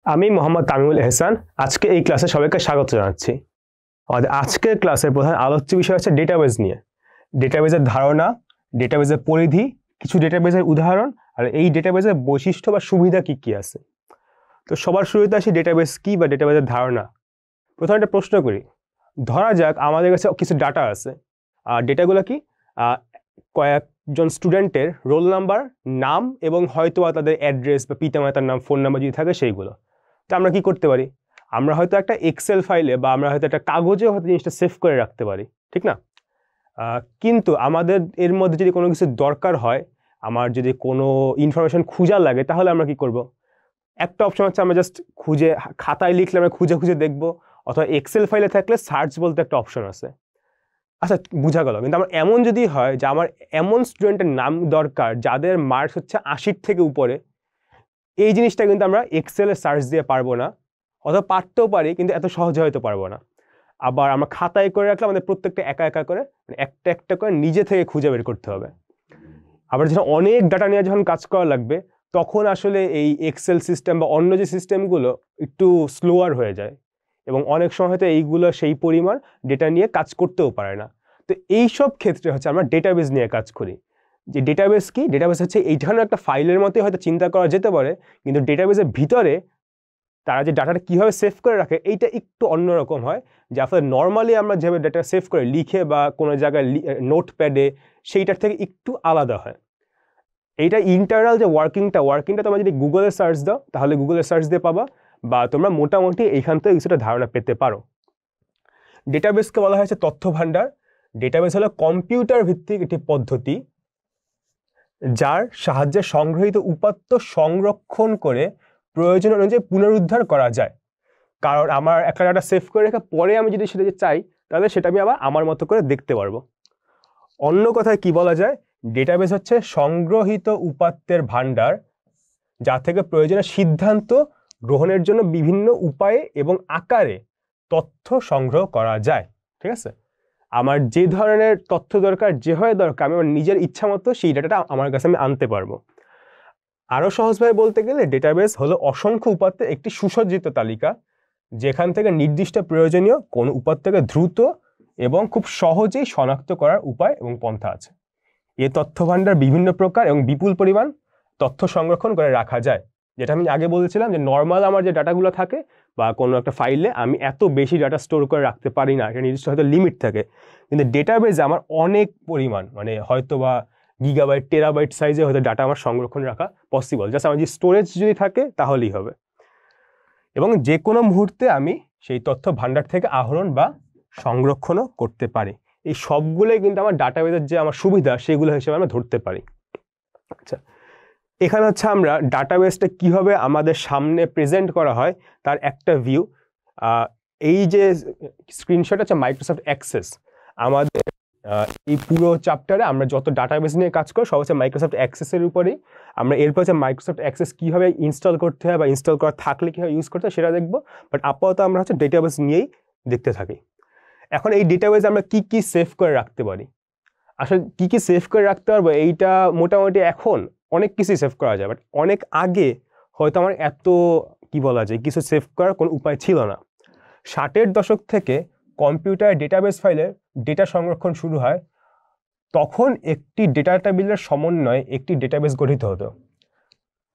আমি মোহাম্মদ তামিমুল এহসান আজকে এই ক্লাসে সবাইকে স্বাগত জানাচ্ছি। আমাদের আজকের ক্লাসের প্রধান আলোচ্য বিষয় হচ্ছে ডেটাবেজ নিয়ে। ডেটাবেজের ধারণা, ডেটাবেজের পরিধি, কিছু ডেটাবেজের উদাহরণ আর এই ডেটাবেজের বৈশিষ্ট্য বা সুবিধা কি কি আছে। তো সবার শুরুতে আসি ডেটাবেজ কি বা ডেটাবেজের ধারণা। প্রথমে একটা প্রশ্ন করি, ধরা যাক আমাদের কাছে কিছু ডাটা আছে আর ডেটাগুলো কি কয়েকজন স্টুডেন্টের রোল নাম্বার, নাম এবং হয়তো তাদের অ্যাড্রেস বা পিতামাতার নাম, ফোন নাম্বার যদি থাকে সেইগুলো। তো আমরা কি করতে পারি, আমরা হয়তো একটা এক্সেল ফাইলে বা আমরা হয়তো একটা কাগজে হয়তো জিনিসটা সেভ করে রাখতে পারি, ঠিক না? কিন্তু আমাদের এর মধ্যে যদি কোনো কিছু দরকার হয়, আমার যদি কোনো ইনফরমেশন খোঁজা লাগে, তাহলে আমরা কি করব? একটা অপশন হচ্ছে আমরা জাস্ট খুঁজে খাতায় লিখলে আমরা খুঁজে খুঁজে দেখবো, অথবা এক্সেল ফাইলে থাকলে সার্চ বলতে একটা অপশন আছে। আচ্ছা, বোঝা গেল। কিন্তু আমার এমন যদি হয় যে আমার এমন স্টুডেন্টের নাম দরকার যাদের মার্কস হচ্ছে 80 থেকে উপরে, এই জিনিসটা কিন্তু আমরা এক্সেলে সার্চ দিয়ে পারবো না, অথবা পারতেও পারি কিন্তু এত সহজে হয়তো পারবো না। আবার আমরা খাতায় করে রাখলে আমাদের প্রত্যেকটা একা একা করে একটা একটা করে নিজে থেকে খুঁজে বের করতে হবে। আবার যখন অনেক ডাটা নিয়ে যখন কাজ করা লাগবে, তখন আসলে এই এক্সেল সিস্টেম বা অন্য যে সিস্টেমগুলো একটু স্লোয়ার হয়ে যায় এবং অনেক সময় হয়তো এইগুলো সেই পরিমাণ ডেটা নিয়ে কাজ করতেও পারে না। তো এই সব ক্ষেত্রে হচ্ছে আমরা ডেটাবেজ নিয়ে কাজ করি। যে ডেটাবেজ কি, ডেটাবেজ হচ্ছে এই ধরনের একটা ফাইলের মতোই হয়তো চিন্তা করা যেতে পারে, কিন্তু ডেটাবেজের ভিতরে তারা যে ডাটাটা কীভাবে সেভ করে রাখে এইটা একটু অন্যরকম হয়। যে আসলে নর্মালি আমরা যেভাবে ডাটা সেভ করে লিখে বা কোনো জায়গায় নোটপ্যাডে, সেইটার থেকে একটু আলাদা হয়। এইটা ইন্টারনাল যে ওয়ার্কিংটা তোমরা যদি গুগলে সার্চ দাও তাহলে গুগলে সার্চ দিয়ে পাবা, বা তোমরা মোটামুটি এইখান থেকে কিছুটা ধারণা পেতে পারো। ডেটাবেসকে বলা হয়েছে তথ্য ভাণ্ডার। ডেটাবেস হলো কম্পিউটার ভিত্তিক একটি পদ্ধতি যার সাহায্যে সংগৃহীত উপাত্ত সংরক্ষণ করে প্রয়োজন অনুযায়ী পুনরুদ্ধার করা যায়। কারণ আমার একটা ডাটা সেভ করে রেখে পরে আমি যদি সেটা চাই, তাহলে সেটা আমি আবার আমার মতো করে দেখতে পারবো। অন্য কথায় কি বলা যায়, ডেটাবেস হচ্ছে সংগ্রহীত উপাত্তের ভাণ্ডার যা থেকে প্রয়োজনীয় সিদ্ধান্ত গ্রহণের জন্য বিভিন্ন উপায়ে এবং আকারে তথ্য সংগ্রহ করা যায়। ঠিক আছে, আমার যে ধরনের তথ্য দরকার, যেভাবে দরকার, আমি আমার নিজের ইচ্ছা মতো সেই ডাটাটা আমার কাছে আমি আনতে পারবো। আরো সহজভাবে বলতে গেলে ডেটাবেস হলো অসংখ্য উপাত্তের একটি সুসজ্জিত তালিকা, যেখান থেকে নির্দিষ্ট প্রয়োজনীয় কোন উপাত্তকে দ্রুত এবং খুব সহজেই শনাক্ত করার উপায় এবং পন্থা আছে। এই তথ্য ভাণ্ডার বিভিন্ন প্রকার এবং বিপুল পরিমাণ তথ্য সংরক্ষণ করে রাখা যায়। যেটা আমি আগে বলেছিলাম যে নর্মাল আমার যে ডাটাগুলো থাকে বা কোনো একটা ফাইলে আমি এত বেশি ডাটা স্টোর করে রাখতে পারি না, একটা নির্দিষ্ট হয়তো লিমিট থাকে। কিন্তু ডেটাবেজে আমার অনেক পরিমাণ, মানে হয়তো বা গিগাবাইট, টেরাবাইট সাইজে হয়তো ডাটা আমার সংরক্ষণ রাখা পসিবল। জাস্ট আমার যে স্টোরেজ যদি থাকে তাহলেই হবে, এবং যে কোনো মুহূর্তে আমি সেই তথ্য ভাণ্ডার থেকে আহরণ বা সংরক্ষণও করতে পারি। এই সবগুলোই কিন্তু আমার ডাটাবেজের যে আমার সুবিধা সেগুলো হিসেবে আমরা ধরতে পারি। আচ্ছা, এখানে হচ্ছে আমরা ডাটাবেসটা কিভাবে আমাদের সামনে প্রেজেন্ট করা হয় তার একটা ভিউ। এই যে স্ক্রিনশট আছে মাইক্রোসফট অ্যাক্সেস। আমাদের এই পুরো চ্যাপ্টারে আমরা যত ডাটাবেস নিয়ে কাজ করি সব হচ্ছে মাইক্রোসফট অ্যাক্সেসের উপরেই। আমরা এরপর হচ্ছে মাইক্রোসফট অ্যাক্সেস কীভাবে ইনস্টল করতে হয় বা ইনস্টল করা থাকলে কীভাবে ইউজ করতে হয় সেটা দেখবো। বাট আপাতত আমরা হচ্ছে ডেটাবেস নিয়েই দেখতে থাকি। এখন এই ডেটাবেস আমরা কি কি সেভ করে রাখতে পারি, আসলে কি কি সেভ করে রাখতে পারবো, এইটা মোটামুটি এখন অনেক কিছুই সেভ করা যায়। বাট অনেক আগে হয়তো আমার এত কি বলা যায় কিছু সেভ করার কোনো উপায় ছিল না। 60-এর দশক থেকে কম্পিউটার ডেটাবেস ফাইলের ডেটা সংরক্ষণ শুরু হয়। তখন একটি ডেটা টেবিলের সমন্বয়ে একটি ডেটাবেস গঠিত হতো।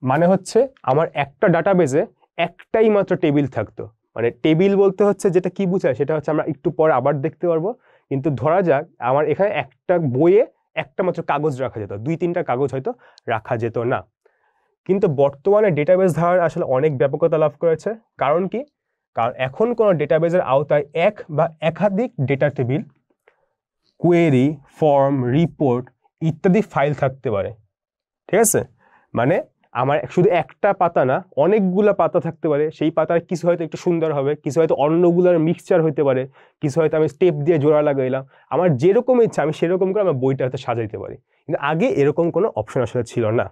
মানে হচ্ছে আমার একটা ডাটাবেসে একটাই মাত্র টেবিল থাকতো। মানে টেবিল বলতে হচ্ছে যেটা কি বোঝায় সেটা হচ্ছে আমরা একটু পরে আবার দেখতে পারবো। কিন্তু ধরা যাক আমার এখানে একটা বইয়ে একটা মাত্র কাগজ রাখা যেত, 2-3টা কাগজ হয়তো রাখা যেত না। কিন্তু বর্তমানে ডেটাবেস ধারণা আসলে অনেক ব্যাপকতা লাভ করেছে। কারণ কি, কারণ এখন কোনো ডেটাবেসের আওতায় এক বা একাধিক data table, query, form, report ইত্যাদি ফাইল থাকতে পারে। ঠিক আছে, মানে আমার শুধু একটা পাতা না, অনেকগুলো পাতা থাকতে পারে। সেই পাতার কিছু হয়তো একটু সুন্দর হবে, কিছু হয়তো অন্যগুলোর মিক্সচার হতে পারে, কিছু হয়তো আমি স্টেপ দিয়ে জোড়া লাগাইলাম। আমার যেরকম ইচ্ছা আমি সেরকম করে আমার বইটা হয়তো সাজাইতে পারি। কিন্তু আগে এরকম কোনো অপশন আসলে ছিল না।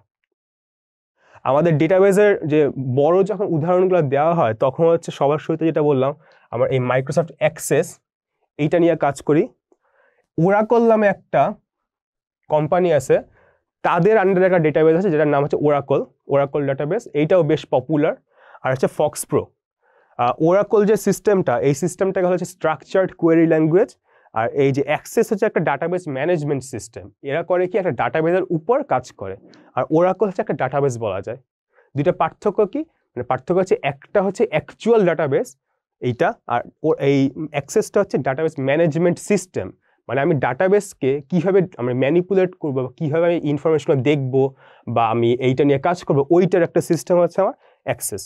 আমাদের ডেটাবেসের যে বড় যখন উদাহরণগুলো দেওয়া হয় তখন হচ্ছে সবার শুরুতে যেটা বললাম, আমার এই মাইক্রোসফট অ্যাক্সেস এইটা নিয়ে কাজ করি। ওরাকল নামে একটা কোম্পানি আছে, তাদের আন্ডারে একটা ডেটাবেস আছে যেটার নাম হচ্ছে ওরাকল ডাটাবেস। এইটাও বেশ পপুলার। আর হচ্ছে ফক্স প্রো। ওরাকল যে সিস্টেমটা, এই সিস্টেমটাকে হচ্ছে স্ট্রাকচার্ড কোয়েরি ল্যাঙ্গুয়েজ, আর এই যে অ্যাক্সেস হচ্ছে একটা ডাটাবেস ম্যানেজমেন্ট সিস্টেম। এরা করে কি একটা ডাটাবেসের উপর কাজ করে, আর ওরাকল হচ্ছে একটা ডাটাবেস বলা যায়। দুইটা পার্থক্য কি, মানে পার্থক্য হচ্ছে একটা হচ্ছে অ্যাকচুয়াল ডাটাবেস এইটা, আর এই অ্যাক্সেসটা হচ্ছে ডাটাবেস ম্যানেজমেন্ট সিস্টেম। মানে আমি ডাটাবেসকে কীভাবে আমি ম্যানিপুলেট করবো বা কীভাবে আমি ইনফরমেশনগুলো দেখবো বা আমি এইটা নিয়ে কাজ করবো, ওইটার একটা সিস্টেম হচ্ছে আমার অ্যাক্সেস।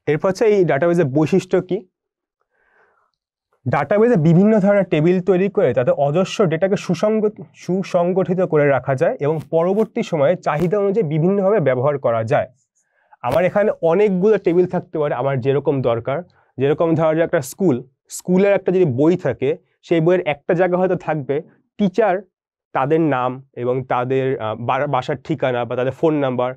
এরপর হচ্ছে এই ডাটাবেসের বৈশিষ্ট্য কি। ডাটাবেসে বিভিন্ন ধরনের টেবিল তৈরি করে তাতে অজস্র ডেটাকে সুসংগঠিত করে রাখা যায় এবং পরবর্তী সময়ে চাহিদা অনুযায়ী বিভিন্নভাবে ব্যবহার করা যায়। আমার এখানে অনেকগুলো টেবিল থাকতে পারে আমার যেরকম দরকার। যেরকম ধরা যায় একটা স্কুলের একটা যদি বই থাকে, সেই বইয়ের একটা জায়গা হয়তো থাকবে টিচার, তাদের নাম এবং তাদের বাসার ঠিকানা বা তাদের ফোন নাম্বার।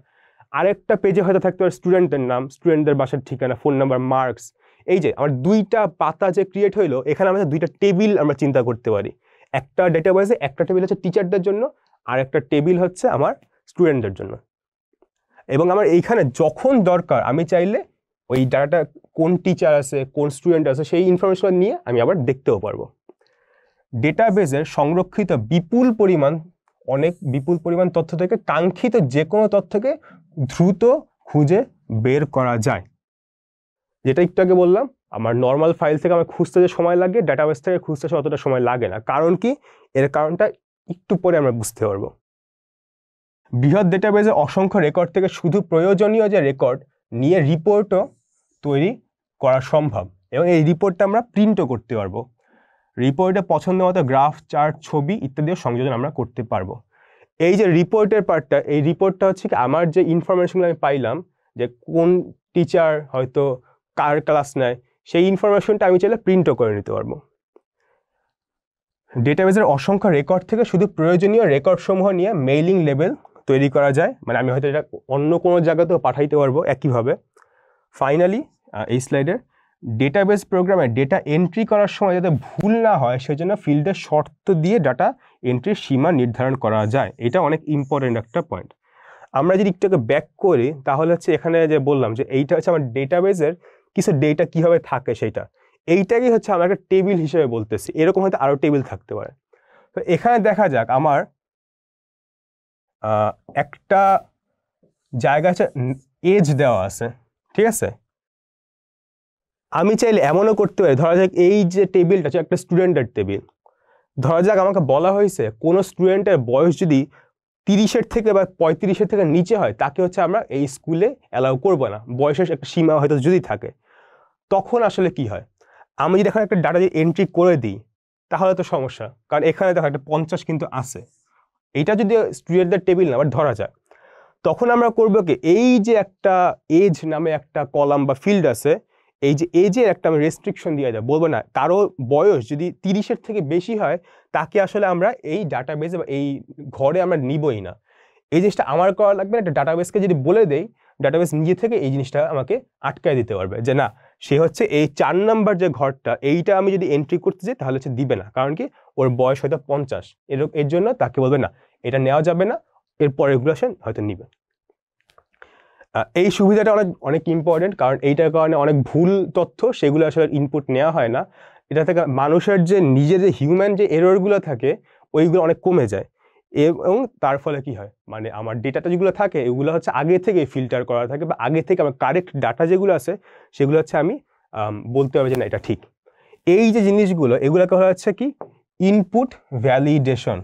আরেকটা পেজে হয়তো থাকতে পারে স্টুডেন্টদের নাম, স্টুডেন্টদের বাসার ঠিকানা, ফোন নাম্বার, মার্কস। এই যে আমার দুইটা পাতা যে ক্রিয়েট হইলো, এখানে আমাদের দুইটা টেবিল আমরা চিন্তা করতে পারি। একটা ডেটাবেসে একটা টেবিল হচ্ছে টিচারদের জন্য, আর একটা টেবিল হচ্ছে আমার স্টুডেন্টদের জন্য। এবং আমার এইখানে যখন দরকার আমি চাইলে ওই ডাটাটা কোন টিচার আছে, কোন স্টুডেন্ট আছে, সেই ইনফরমেশন নিয়ে আমি আবার দেখতেও পারবো। ডেটাবেসের সংরক্ষিত বিপুল পরিমাণ তথ্য থেকে কাঙ্ক্ষিত যে কোনো তথ্যকে দ্রুত খুঁজে বের করা যায়। যেটা একটু আগে বললাম, আমার নর্মাল ফাইল থেকে আমার খুঁজতে যে সময় লাগে, ডাটাবেস থেকে খুঁজতে অতটা সময় লাগে না। কারণ কি, এর কারণটা একটু পরে আমরা বুঝতে পারবো। বৃহৎ ডেটাবেসে অসংখ্য রেকর্ড থেকে শুধু প্রয়োজনীয় যে রেকর্ড নিয়ে রিপোর্টও তৈরি করা সম্ভব, এবং এই রিপোর্টটা আমরা প্রিন্টও করতে পারবো। রিপোর্টে পছন্দ মতো গ্রাফ, চার্ট, ছবি ইত্যাদিও সংযোজন আমরা করতে পারবো। এই যে রিপোর্টের পার্টটা, এই রিপোর্টটা হচ্ছে কি আমার যে ইনফরমেশনগুলো আমি পাইলাম, যে কোন টিচার হয়তো কার ক্লাস নেয়, সেই ইনফরমেশনটা আমি চাইলে প্রিন্টও করে নিতে পারবো। ডেটাবেসের অসংখ্য রেকর্ড থেকে শুধু প্রয়োজনীয় রেকর্ডসমূহ নিয়ে মেইলিং লেবেল তৈরি করা যায়, মানে আমি হয়তো এটা অন্য কোনো জায়গাতেও পাঠাইতে পারবো একইভাবে। ফাইনালি এই স্লাইডের ডেটাবেস প্রোগ্রামে ডেটা এন্ট্রি করার সময় যাতে ভুল না হয় সেজন্য ফিল্ডের শর্ত দিয়ে ডাটা এন্ট্রির সীমা নির্ধারণ করা যায়। এটা অনেক ইম্পর্টেন্ট একটা পয়েন্ট। আমরা যদি একটু ব্যাক করি তাহলে হচ্ছে এখানে যে বললাম যে এইটা হচ্ছে আমার ডেটাবেসের কিছু ডেটা কীভাবে থাকে, এইটাই হচ্ছে আমরা একটা টেবিল হিসেবে বলতেছি। এরকম হয়তো আরও টেবিল থাকতে পারে। তো এখানে দেখা যাক আমার একটা জায়গা আছে, এজ দেওয়া আছে, ঠিক আছে। আমি চাইলে এমনও করতে পারি, ধরা যাক এই যে টেবিলটা হচ্ছে একটা স্টুডেন্টের টেবিল। ধরা যাক আমাকে বলা হয়েছে কোনো স্টুডেন্টের বয়স যদি 30-এর থেকে বা 35-এর থেকে নিচে হয়, তাকে হচ্ছে আমরা এই স্কুলে অ্যালাউ করবো না, বয়সের একটা সীমা হয়তো যদি থাকে। তখন আসলে কি হয়, আমি যদি এখন একটা ডাটা যদি এন্ট্রি করে দিই তাহলে তো সমস্যা, কারণ এখানে দেখো একটা 50 কিন্তু আছে। এইটা যদি স্টুডেন্টদের টেবিল না, আবার ধরা যায়, তখন আমরা করবো কি, এই যে একটা এজ নামে একটা কলাম বা ফিল্ড আছে, এই যে এজের একটা আমি রেস্ট্রিকশন দিয়ে দেয়, বলবো না কারো বয়স যদি 30-এর থেকে বেশি হয় তাকে আসলে আমরা এই ডাটাবেসে বা এই ঘরে আমরা নিবই না। এই জিনিসটা আমার করা লাগবে না, একটা ডাটাবেসকে যদি বলে দেই, ডাটাবেস নিজে থেকে এই জিনিসটা আমাকে আটকায় দিতে পারবে যে না, সে হচ্ছে এই 4 নাম্বার যে ঘরটা, এইটা আমি যদি এন্ট্রি করতে চাই তাহলে হচ্ছে দিবে না, কারণ কি ওর বয়স হয়তো 50, এর জন্য তাকে বলবে না এটা নেওয়া যাবে না, এরপর রেগুলেশন হয়তো নিবে। এই সুবিধাটা অনেক ইম্পর্টেন্ট, কারণ এইটার কারণে অনেক ভুল তথ্য সেগুলো আসলে ইনপুট নেওয়া হয় না। এটা থেকে মানুষের যে নিজের যে হিউম্যান যে এররগুলো থাকে ওইগুলো অনেক কমে যায়, এবং তার ফলে কি হয়, মানে আমার ডেটাটা যেগুলো থাকে এগুলো হচ্ছে আগে থেকে ফিল্টার করা থাকে, বা আগে থেকে আমার কারেক্ট ডাটা যেগুলো আছে সেগুলো হচ্ছে আমি বলতে হবে যে না এটা ঠিক। এই যে জিনিসগুলো এগুলোকে বলা হচ্ছে কি ইনপুট ভ্যালিডেশন,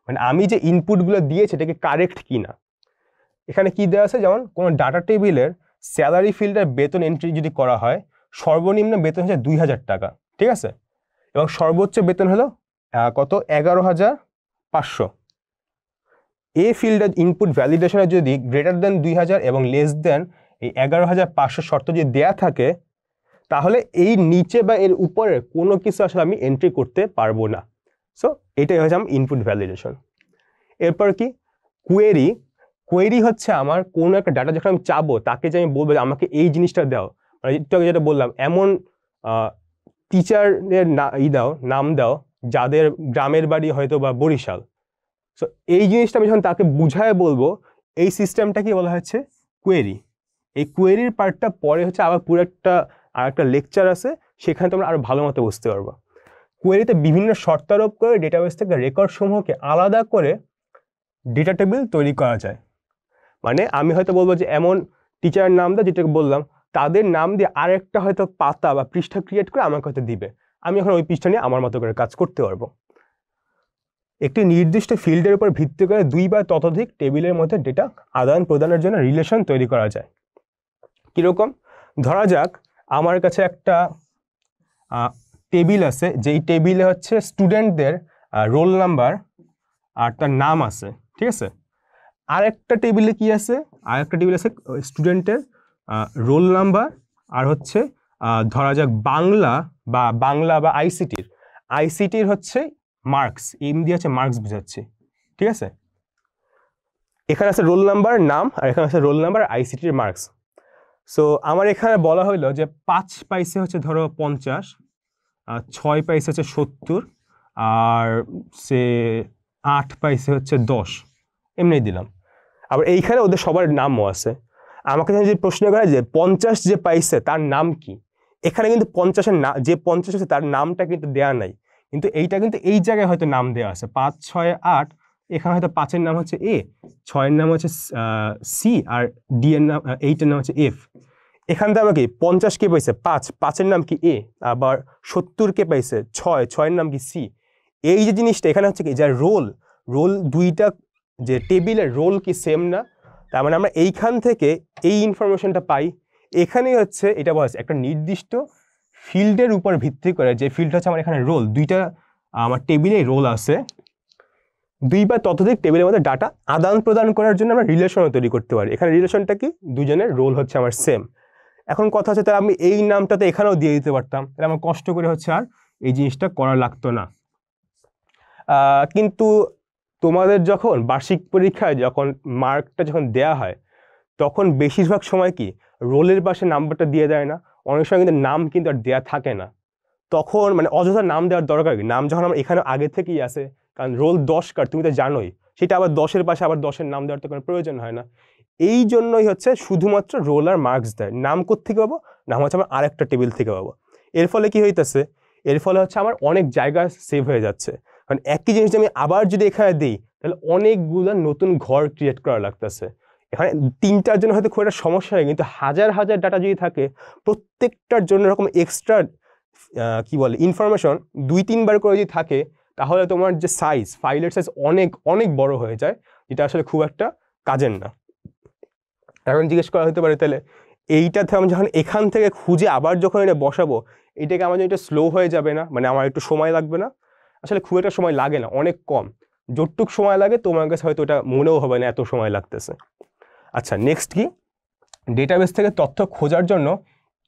মানে আমি যে ইনপুটগুলো দিয়েছি এটাকে কারেক্ট কি না। এখানে কি দেওয়া আছে, যেমন কোনো ডাটা টেবিলের স্যালারি ফিল্ডের বেতন এন্ট্রি যদি করা হয়, সর্বনিম্ন বেতন হচ্ছে 2000 টাকা, ঠিক আছে, এবং সর্বোচ্চ বেতন হলো কত 11,500। এ ফিল্ডের ইনপুট ভ্যালিডেশনে যদি গ্রেটার দেন 2000 এবং লেস দেন এই 11,500 শর্ত যদি দেয়া থাকে, তাহলে এই নিচে বা এর উপরে কোনো কিছু আসলে আমি এন্ট্রি করতে পারবো না। সো এটাই হচ্ছে আমার ইনপুট ভ্যালিডেশন। এরপর কি কোয়েরি হচ্ছে আমার কোনো একটা ডাটা যখন আমি চাবো তাকে যে আমি বলবো যে আমাকে এই জিনিসটা দাও, মানে একটু আগে যেটা বললাম, এমন টিচারের নাম দাও যাদের গ্রামের বাড়ি হয়তো বা বরিশাল। সো এই জিনিসটা আমি যখন তাকে বুঝায় বলবো, এই সিস্টেমটাকে বলা হচ্ছে কোয়েরি। এই কোয়েরির পার্টটা পরে হচ্ছে আবার পুরো একটা লেকচার আছে, সেখানে তোমরা আরো ভালো মতো বুঝতে পারবো। কোয়েরিতে বিভিন্ন শর্তারোপ করে ডেটাবেস থেকে রেকর্ড সমূহকে আলাদা করে ডেটা টেবিল তৈরি করা যায়। মানে আমি হয়তো বলবো যে এমন টিচারের নাম দেয়, যেটাকে বললাম তাদের নাম দিয়ে আরেকটা হয়তো পাতা বা পৃষ্ঠা ক্রিয়েট করে আমাকে হয়তো দিবে, আমি এখন ওই পৃষ্ঠা নিয়ে আমার মতো করে কাজ করতে পারবো। একটি নির্দিষ্ট ফিল্ডের উপর ভিত্তি করে 2 বা ততোধিক টেবিলের মধ্যে ডেটা আদান প্রদানের জন্য রিলেশন তৈরি করা যায়। কিরকম? ধরা যাক আমার কাছে একটা টেবিল আছে, যেই টেবিলে হচ্ছে স্টুডেন্টদের রোল নাম্বার আর তার নাম আছে, ঠিক আছে। আরেকটা টেবিলে কি আছে? আরেকটা টেবিল আছে স্টুডেন্টের রোল নাম্বার আর হচ্ছে ধরা যাক বাংলা বা আইসিটির হচ্ছে মার্কস, এম দিয়ে হচ্ছে মার্কস বোঝাচ্ছি, ঠিক আছে। এখানে আছে রোল নাম্বার, নাম, আর এখানে আছে রোল নাম্বার আইসিটির মার্কস। সো আমার এখানে বলা হইলো যে 5 পাইছে হচ্ছে ধরো 50, 6 পাইছে হচ্ছে 70, আর সে 8 পাইছে হচ্ছে 10, এমনি দিলাম। আবার এইখানে ওদের সবার নামও আছে। আমাকে যদি প্রশ্ন করে যে 50 যে পাইছে তার নাম কি, এখানে কিন্তু 50-এর যে 50 আছে তার নামটা কিন্তু দেয়া নাই, কিন্তু এইটা কিন্তু এই জায়গায় হয়তো নাম দেওয়া আছে 5, 6, 8। এখানে হয়তো 5-এর নাম হচ্ছে এ, 6-এর নাম হচ্ছে সি, আর ডি এর নাম 8-এর নাম হচ্ছে এফ। এখান থেকে আমরা কি 50 কে পাইছে 5, 5-এর নাম কি এ, আবার 70 কে পাইছে 6, 6-এর নাম কি সি। এই যে জিনিসটা এখানে হচ্ছে কি, যার রোল দুইটা যে টেবিলের রোল কি সেম না, তার মানে আমরা এইখান থেকে এই ইনফরমেশনটা পাই। এখানেই হচ্ছে এটা বলা আছে একটা নির্দিষ্ট ফিল্ডের উপর ভিত্তি করে, যে ফিল্ডটা হচ্ছে আমার এখানে রোল, দুইটা আমার টেবিলে রোল আছে, 2 বা ততোধিক টেবিলের মধ্যে ডাটা আদান প্রদান করার জন্য আমরা রিলেশনও তৈরি করতে পারি। এখানে রিলেশনটা কি, দুজনের রোল হচ্ছে আমার সেম। এখন কথা হচ্ছে তাহলে আমি এই নামটাতে এখানেও দিয়ে দিতে পারতাম, তাহলে আমার কষ্ট করে হচ্ছে আর এই জিনিসটা করা লাগতো না। কিন্তু তোমাদের যখন বার্ষিক পরীক্ষায় যখন মার্কটা যখন দেয়া হয়, তখন বেশিরভাগ সময় কি রোলের পাশে নাম্বারটা দিয়ে দেয় না, অনেক সময় কিন্তু নাম কিন্তু আর দেয়া থাকে না। তখন মানে অযথা নাম দেওয়ার দরকার কি, নাম যখন আমার এখানে আগে থেকেই আছে, কারণ রোল 10 কার তুমি তো জানোই, সেটা আবার 10-এর পাশে আবার 10-এর নাম দেওয়ার তো কোনো প্রয়োজন হয় না। এই জন্যই হচ্ছে শুধুমাত্র রোল আর মার্কস দেয়। নাম কোত্থেকে পাবো? নাম হচ্ছে আমার আরেকটা টেবিল থেকে পাবো। এর ফলে কি হইতেছে, এর ফলে হচ্ছে আমার অনেক জায়গা সেভ হয়ে যাচ্ছে। কারণ একই জিনিস আমি আবার যদি এখানে দিই, তাহলে অনেকগুলো নতুন ঘর ক্রিয়েট করা লাগতেছে। এখানে 3টার জন্য হয়তো খুব একটা সমস্যা নেই, কিন্তু হাজার হাজার ডাটা যদি থাকে, প্রত্যেকটার জন্য এরকম এক্সট্রা কি বলে ইনফরমেশন 2-3 বার করে যদি থাকে, তাহলে তোমার যে সাইজ, ফাইলের সাইজ অনেক অনেক বড় হয়ে যায়, যেটা আসলে খুব একটা কাজের না। এখন জিজ্ঞেস করা হতে পারে তাহলে এইটাতে আমি যখন এখান থেকে খুঁজে আবার যখন এটা বসাবো, এটাকে আমার জন্য এটা স্লো হয়ে যাবে না, মানে আমার একটু সময় লাগবে না? আসলে খুব একটা সময় লাগে না, অনেক কম। যতটুক সময় লাগে তোমার কাছে হয়তো এটা মনেও হবে না এত সময় লাগতেছে। আচ্ছা, নেক্সট কি, ডেটাবেস থেকে তথ্য খোঁজার জন্য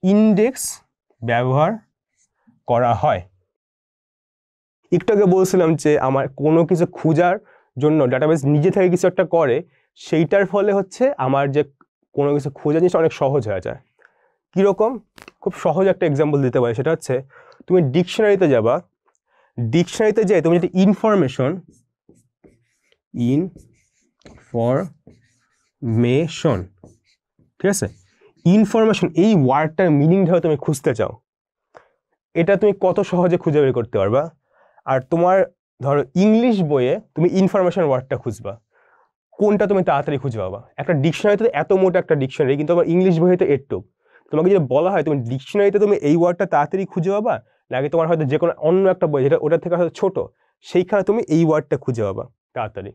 ইন্ডেক্স ব্যবহার করা হয়। একটু আগে বলছিলাম যে আমার কোনো কিছু খোঁজার জন্য ডেটাবেস নিজে থেকে কিছু একটা করে, সেইটার ফলে হচ্ছে আমার যে কোনো কিছু খোঁজার জিনিসটা অনেক সহজ হয়ে যায়। কীরকম? খুব সহজ একটা এক্সাম্পল দিতে পারি, সেটা হচ্ছে তুমি ডিকশনারিতে যাবা, ডিকশনারিতে যেয়ে তুমি যদি ইনফরমেশন ঠিক আছে, ইনফরমেশন এই ওয়ার্ডটার মিনিং ধরে তুমি খুঁজতে চাও, এটা তুমি কত সহজে খুঁজে বের করতে পারবা? আর তোমার ধরো ইংলিশ বইয়ে তুমি ইনফরমেশন ওয়ার্ডটা খুঁজবা, কোনটা তুমি তাড়াতাড়ি খুঁজে পাবা? একটা ডিকশনারিতে এত মোটা একটা ডিকশনারি, কিন্তু আমার ইংলিশ বইয়ে তো একটু। তোমাকে যদি বলা হয় তুমি ডিকশনারিতে তুমি এই ওয়ার্ডটা তাড়াতাড়ি খুঁজে পাবা, নাকি তোমার হয়তো যে কোনো অন্য একটা বই যেটা ওটার থেকে হয়তো ছোট, সেইখানে তুমি এই ওয়ার্ডটা খুঁজে পাবা তাড়াতাড়ি?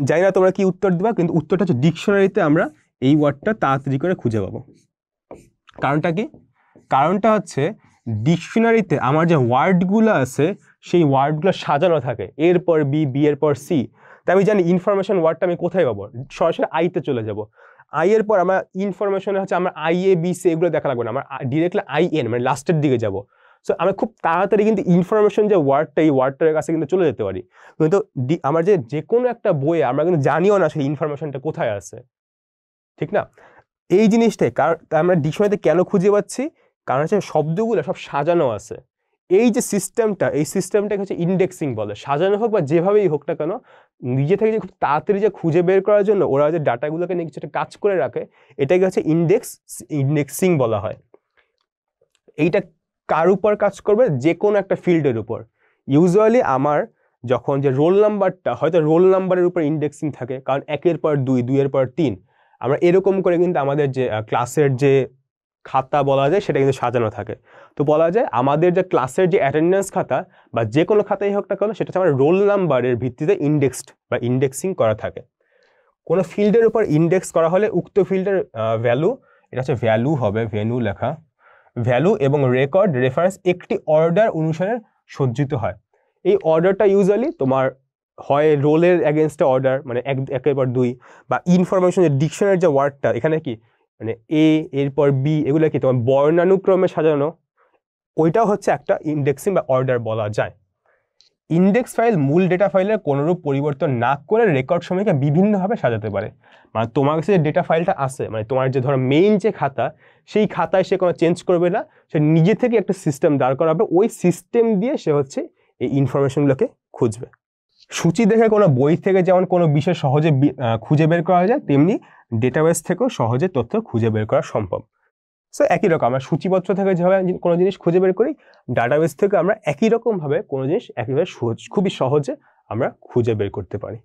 জানি না তোমরা কি উত্তর দেবা, কিন্তু উত্তরটা হচ্ছে ডিকশনারিতে আমরা এই ওয়ার্ডটা তাড়াতাড়ি করে খুঁজে পাবো। কারণটা কি? কারণটা হচ্ছে ডিকশনারিতে আমার যে ওয়ার্ডগুলো আছে সেই ওয়ার্ডগুলো সাজানো থাকে, এরপর বি, বি এর পর সি। তাই আমি জানি ইনফরমেশন ওয়ার্ডটা আমি কোথায় পাবো, সরাসরি আইতে চলে যাব। আই এর পর আমার ইনফরমেশনে হচ্ছে আমার আই এ বি সি এগুলো দেখা লাগবে না, আমার ডিরেক্টলি আই এন মানে লাস্টের দিকে যাব। সো আমি খুব তাড়াতাড়ি কিন্তু ইনফরমেশন যে ওয়ার্ডটা, এই ওয়ার্ডটার কাছে কিন্তু চলে যেতে পারি। কিন্তু আমার যে কোনো একটা বইয়ে আমরা কিন্তু জানিও না সেই ইনফরমেশনটা কোথায় আছে, ঠিক না? এই জিনিসটাই কারণ আমরা ডিকশনারিতে কেন খুঁজে পাচ্ছি, কারণ হচ্ছে শব্দগুলো সব সাজানো আছে, এই যে সিস্টেমটা, এই সিস্টেমটাকে হচ্ছে ইন্ডেক্সিং বলে। সাজানো হোক বা যেভাবেই হোক না কেন, নিজে থেকে যে খুব তাড়াতাড়ি যে খুঁজে বের করার জন্য ওরা যে ডাটাগুলোকে নিয়ে কিছুটা কাজ করে রাখে, এটাকে হচ্ছে ইন্ডেক্সিং বলা হয়। এইটা কার উপর কাজ করবে? যে কোনো একটা ফিল্ডের উপর। ইউজুয়ালি আমার যখন যে রোল নাম্বারটা, হয়তো রোল নাম্বারের উপর ইন্ডেক্সিং থাকে, কারণ 1-এর পর 2, 2-এর পর 3, আমরা এরকম করে কিন্তু আমাদের যে ক্লাসের যে খাতা বলা যায় সেটা কিন্তু সাজানো থাকে। তো বলা যায় আমাদের যে ক্লাসের যে অ্যাটেন্ডেন্স খাতা বা যে কোনো খাতাই হোক না কেন, সেটা হচ্ছে আমার রোল নাম্বারের ভিত্তিতে ইন্ডেক্সড বা ইন্ডেক্সিং করা থাকে। কোনো ফিল্ডের উপর ইন্ডেক্স করা হলে উক্ত ফিল্ডের ভ্যালু, এটা হচ্ছে ভ্যালু হবে, ভ্যালু লেখা, ভ্যালু এবং রেকর্ড রেফারেন্স একটি অর্ডার অনুসারে সজ্জিত হয়। এই অর্ডারটা ইউজুয়ালি তোমার হয় রোলের এগেনস্টে অর্ডার, মানে 1-এর পর 2, বা ইনফরমেশন যে ডিকশনারির যে ওয়ার্ডটা এখানে কি মানে এ, এরপর বি, এগুলো কি তোমার বর্ণানুক্রমে সাজানো, ওইটাও হচ্ছে একটা ইন্ডেক্সিং বা অর্ডার বলা যায়। ইন্ডেক্স ফাইল মূল ডেটা ফাইলের কোনোরূপ পরিবর্তন না করে রেকর্ড সময়কে বিভিন্নভাবে সাজাতে পারে। মানে তোমার কাছে যে ডেটা ফাইলটা আছে, মানে তোমার যে ধরো মেইন যে খাতা, সেই খাতায় সে কোনো চেঞ্জ করবে না, সে নিজে থেকে একটা সিস্টেম দাঁড় করাবে, ওই সিস্টেম দিয়ে সে হচ্ছে এই ইনফরমেশনগুলোকে খুঁজবে। সূচি দেখে কোনো বই থেকে যেমন কোনো বিষয় সহজে খুঁজে বের করা যায়, তেমনি ডেটাবেস থেকেও সহজে তথ্য খুঁজে বের করা সম্ভব। সো একই রকম আমরা সূচিপত্র থেকে যেভাবে কোনো জিনিস খুঁজে বের করি, ডাটাবেস থেকে আমরা একই রকমভাবে কোনো জিনিস একইভাবে খুবই সহজে আমরা খুঁজে বের করতে পারি।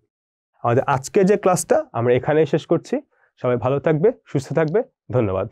আমাদের আজকের যে ক্লাসটা আমরা এখানেই শেষ করছি। সবাই ভালো থাকবে, সুস্থ থাকবে, ধন্যবাদ।